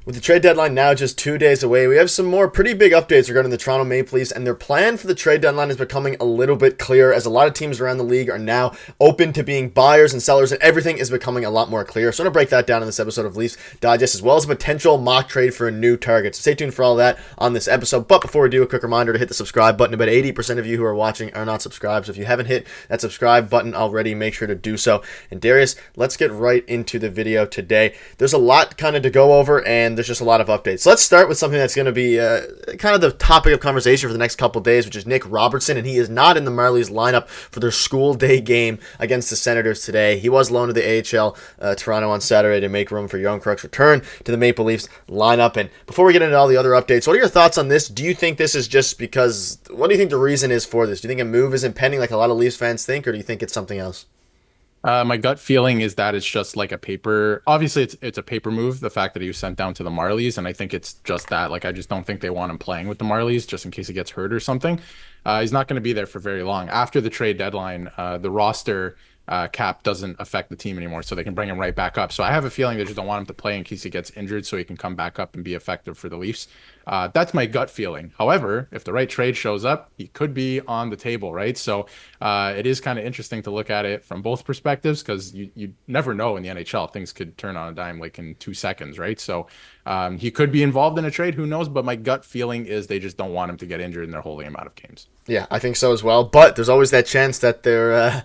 With the trade deadline now just 2 days away, we have some more pretty big updates regarding the Toronto Maple Leafs, and their plan for the trade deadline is becoming a little bit clearer as a lot of teams around the league are now open to being buyers and sellers, and everything is becoming a lot more clear. So I'm going to break that down in this episode of Leafs Digest, as well as a potential mock trade for a new target. So stay tuned for all that on this episode. But before we do, a quick reminder to hit the subscribe button. About 80% of you who are watching are not subscribed, so if you haven't hit that subscribe button already, make sure to do so. And Darius, let's get right into the video today. There's a lot kind of to go over, and there's just a lot of updates. So let's start with something that's going to be kind of the topic of conversation for the next couple days, which is Nick Robertson, and he is not in the Marlies lineup for their school day game against the Senators today. He was loaned to the AHL Toronto on Saturday to make room for Young Crook's return to the Maple Leafs lineup. And before we get into all the other updates, what are your thoughts on this? Do you think this is just because, what do you think the reason is for this? Do you think a move is impending like a lot of Leafs fans think, or do you think it's something else? My gut feeling is that it's just like a paper. Obviously, it's a paper move. The fact that he was sent down to the Marlies, and I think it's just that. Like, I just don't think they want him playing with the Marlies, just in case he gets hurt or something. He's not going to be there for very long. After the trade deadline, the roster cap doesn't affect the team anymore, so they can bring him right back up. So I have a feeling they just don't want him to play in case he gets injured, so he can come back up and be effective for the Leafs. That's my gut feeling. However, if the right trade shows up, he could be on the table, right? So it is kind of interesting to look at it from both perspectives, because you never know in the NHL. Things could turn on a dime like in 2 seconds, right? So he could be involved in a trade, who knows? But my gut feeling is they just don't want him to get injured, and they're holding him out of games. Yeah, I think so as well. But there's always that chance that they're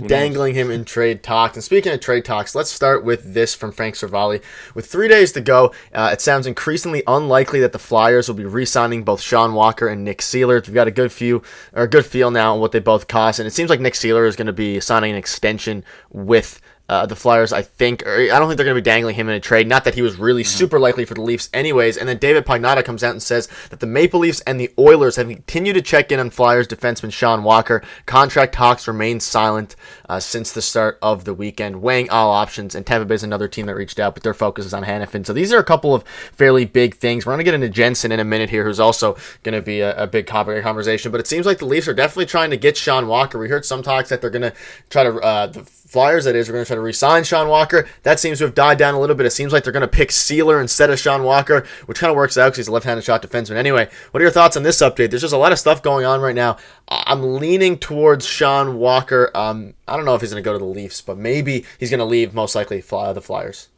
dangling him in trade talks. And speaking of trade talks, let's start with this from Frank Cervalli. With 3 days to go, it sounds increasingly unlikely that the Flyers will be re-signing both Sean Walker and Nick Seeler. We've got a good feel now on what they both cost, and it seems like Nick Seeler is going to be signing an extension with the Flyers, I think. Or I don't think they're going to be dangling him in a trade. Not that he was really super likely for the Leafs anyways. And then David Pagnotta comes out and says that the Maple Leafs and the Oilers have continued to check in on Flyers defenseman Sean Walker. Contract talks remain silent since the start of the weekend, weighing all options. And Tampa Bay is another team that reached out, but their focus is on Hannafin. So these are a couple of fairly big things. We're going to get into Jensen in a minute here, who's also going to be a big topic of conversation. But it seems like the Leafs are definitely trying to get Sean Walker. We heard some talks that they're going to try to, the Flyers, that is, are going to try to re-sign Sean Walker. That seems to have died down a little bit. It seems like they're going to pick Seeler instead of Sean Walker, which kind of works out because he's a left-handed shot defenseman. Anyway, what are your thoughts on this update? There's just a lot of stuff going on right now. I'm leaning towards Sean Walker. I don't know if he's going to go to the Leafs, but maybe he's going to leave, most likely the Flyers.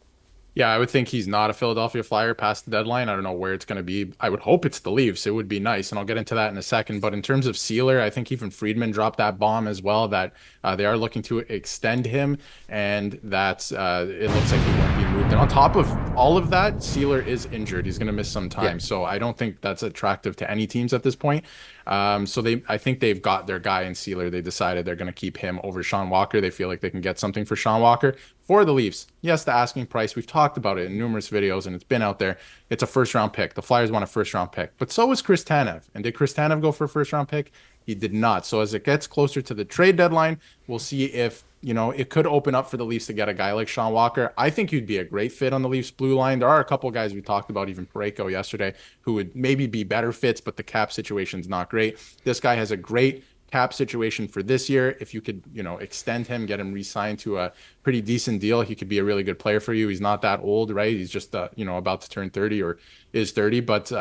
Yeah, I would think he's not a Philadelphia Flyer past the deadline. I don't know where it's going to be. I would hope it's the Leafs. It would be nice, and I'll get into that in a second. But in terms of Seeler, I think even Friedman dropped that bomb as well, that they are looking to extend him, and that it looks like he won't be moved. And on top of all of that, Seeler is injured. He's going to miss some time. Yeah. So I don't think that's attractive to any teams at this point. I think they've got their guy in Seeler. They decided they're going to keep him over Sean Walker. They feel like they can get something for Sean Walker. For the Leafs, yes, the asking price, we've talked about it in numerous videos, and it's been out there. It's a first-round pick. The Flyers want a first-round pick. But so was Chris Tanev. And did Chris Tanev go for a first-round pick? He did not. So as it gets closer to the trade deadline, we'll see if, it could open up for the Leafs to get a guy like Sean Walker. I think he'd be a great fit on the Leafs blue line. There are a couple guys we talked about, even Parayko yesterday, who would maybe be better fits, but the cap situation's not great. This guy has a great cap situation for this year. If you could, extend him, get him re-signed to a pretty decent deal, he could be a really good player for you. He's not that old, right? He's just, about to turn 30 or is 30. But,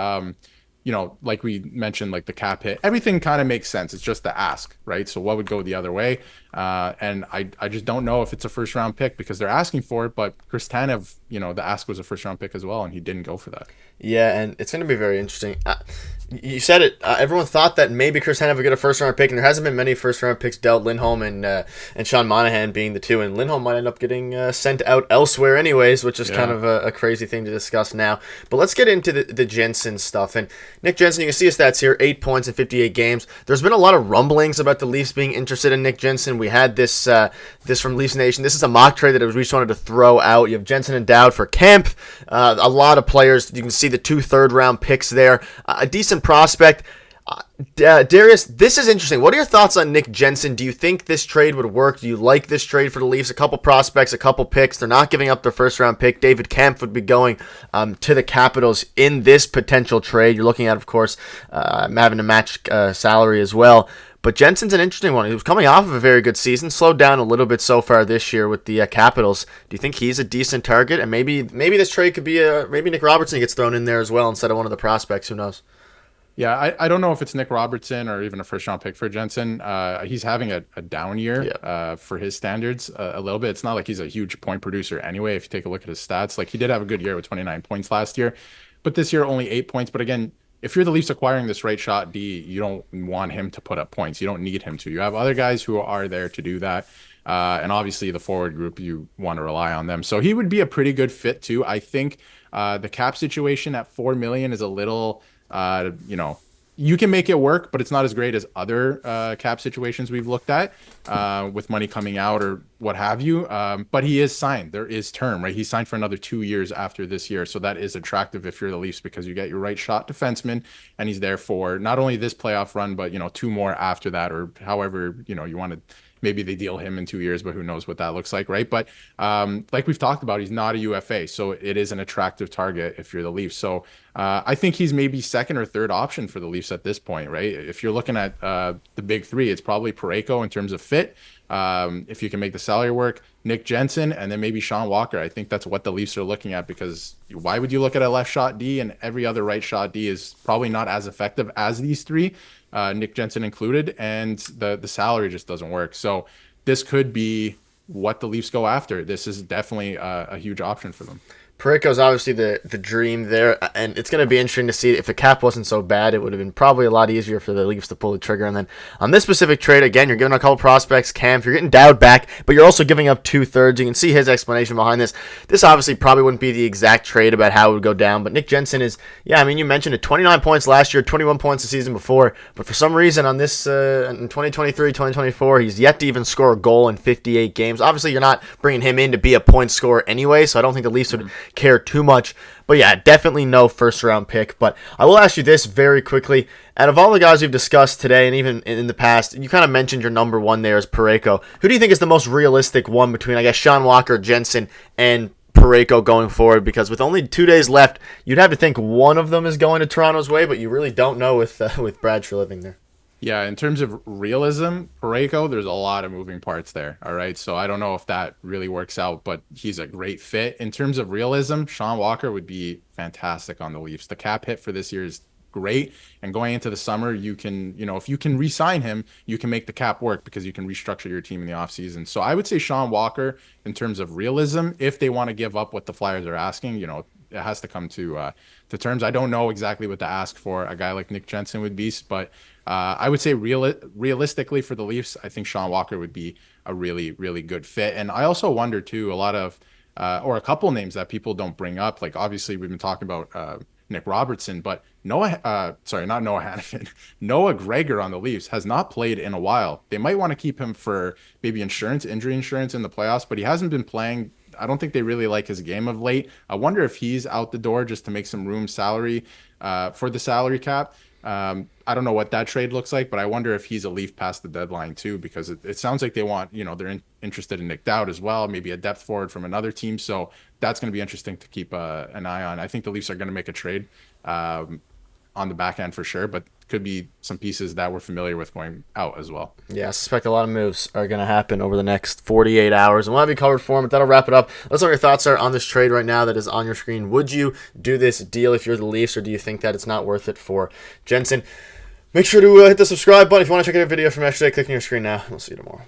like we mentioned, like the cap hit, everything kind of makes sense. It's just the ask, right? So what would go the other way? And I just don't know if it's a first round pick because they're asking for it. But Chris Tanev, the ask was a first round pick as well, and he didn't go for that. Yeah, and it's going to be very interesting. You said it. Everyone thought that maybe Chris Tanev would get a first-round pick, and there hasn't been many first-round picks dealt. Lindholm and Sean Monahan being the two, and Lindholm might end up getting sent out elsewhere anyways, which is kind of a crazy thing to discuss now. But let's get into the Jensen stuff. And Nick Jensen, you can see his stats here, 8 points in 58 games. There's been a lot of rumblings about the Leafs being interested in Nick Jensen. We had this from Leafs Nation. This is a mock trade that we just wanted to throw out. You have Jensen and Dowd for Kemp. A lot of players. You can see the 2 third-round picks there. A decent prospect. Darius, this is interesting. What are your thoughts on Nick Jensen? Do you think this trade would work? Do you like this trade for the Leafs? A couple prospects, a couple picks. They're not giving up their first-round pick. David Kemp would be going to the Capitals in this potential trade. You're looking at, of course, having to match salary as well. But Jensen's an interesting one. He was coming off of a very good season, slowed down a little bit so far this year with the Capitals. Do you think he's a decent target? And maybe this trade could be maybe Nick Robertson gets thrown in there as well instead of one of the prospects. Who knows? Yeah, I don't know if it's Nick Robertson or even a first-round pick for Jensen. He's having a down year for his standards a little bit. It's not like he's a huge point producer anyway, if you take a look at his stats. Like, he did have a good year with 29 points last year, but this year only 8 points. But again, if you're the Leafs acquiring this right shot D, you don't want him to put up points. You don't need him to. You have other guys who are there to do that. And obviously the forward group, you want to rely on them. So he would be a pretty good fit too. I think the cap situation at $4 million is a little... you can make it work, but it's not as great as other cap situations we've looked at with money coming out or what have you. But he is signed. There is term, right? He's signed for another 2 years after this year. So that is attractive if you're the Leafs, because you get your right shot defenseman, and he's there for not only this playoff run, but, 2 more after that, or however, you want to. Maybe they deal him in 2 years, but who knows what that looks like, right? But like we've talked about, he's not a UFA, so it is an attractive target if you're the Leafs. So I think he's maybe second or third option for the Leafs at this point, right? If you're looking at the big three, it's probably Parayko in terms of fit. If you can make the salary work, Nick Jensen, and then maybe Sean Walker. I think that's what the Leafs are looking at, because why would you look at a left shot D and every other right shot D is probably not as effective as these three, Nick Jensen included, and the salary just doesn't work. So this could be what the Leafs go after. This is definitely a huge option for them. Parayko's obviously the dream there, and it's going to be interesting to see. If the cap wasn't so bad, it would have been probably a lot easier for the Leafs to pull the trigger. And then on this specific trade, again, you're giving a couple prospects, Cam, you're getting Dowd back, but you're also giving up 2/3. You can see his explanation behind this. This obviously probably wouldn't be the exact trade about how it would go down, but Nick Jensen is, you mentioned it, 29 points last year, 21 points the season before, but for some reason on this, in 2023, 2024, he's yet to even score a goal in 58 games. Obviously, you're not bringing him in to be a point scorer anyway, so I don't think the Leafs would care too much. But yeah, definitely no first round pick. But I will ask you this very quickly. Out of all the guys we've discussed today, and even in the past, you kind of mentioned your number one there is Parayko. Who do you think is the most realistic one between, I guess, Sean Walker, Jensen, and Parayko going forward? Because with only 2 days left, you'd have to think one of them is going to Toronto's way, but you really don't know with Bradshaw living there. Yeah, in terms of realism, Parayko, there's a lot of moving parts there. All right, so I don't know if that really works out, but he's a great fit. In terms of realism, Sean Walker would be fantastic on the Leafs. The cap hit for this year is great, and going into the summer, you can, if you can re-sign him, you can make the cap work because you can restructure your team in the offseason. So I would say Sean Walker, in terms of realism, if they want to give up what the Flyers are asking, it has to come to terms. I don't know exactly what to ask for a guy like Nick Jensen would be, but I would say realistically for the Leafs, I think Sean Walker would be a really, really good fit. And I also wonder too, a couple names that people don't bring up. Like, obviously we've been talking about Nick Robertson, but not Noah Hannafin. Noah Gregor on the Leafs has not played in a while. They might want to keep him for maybe injury insurance in the playoffs, but he hasn't been playing. I don't think they really like his game of late. I wonder if he's out the door just to make some room salary for the salary cap. I don't know what that trade looks like, but I wonder if he's a Leaf past the deadline too, because it sounds like they want, they're interested in Nick Dowd as well, maybe a depth forward from another team. So that's going to be interesting to keep an eye on. I think the Leafs are going to make a trade on the back end for sure, but could be some pieces that we're familiar with going out as well. Yeah, I suspect a lot of moves are going to happen over the next 48 hours, and we'll have you covered for them, but that'll wrap it up. Let's know what your thoughts are on this trade right now that is on your screen. Would you do this deal if you're the Leafs, or do you think that it's not worth it for Jensen? Make sure to hit the subscribe button if you want to check out a video from yesterday. Click on your screen now. We'll see you tomorrow.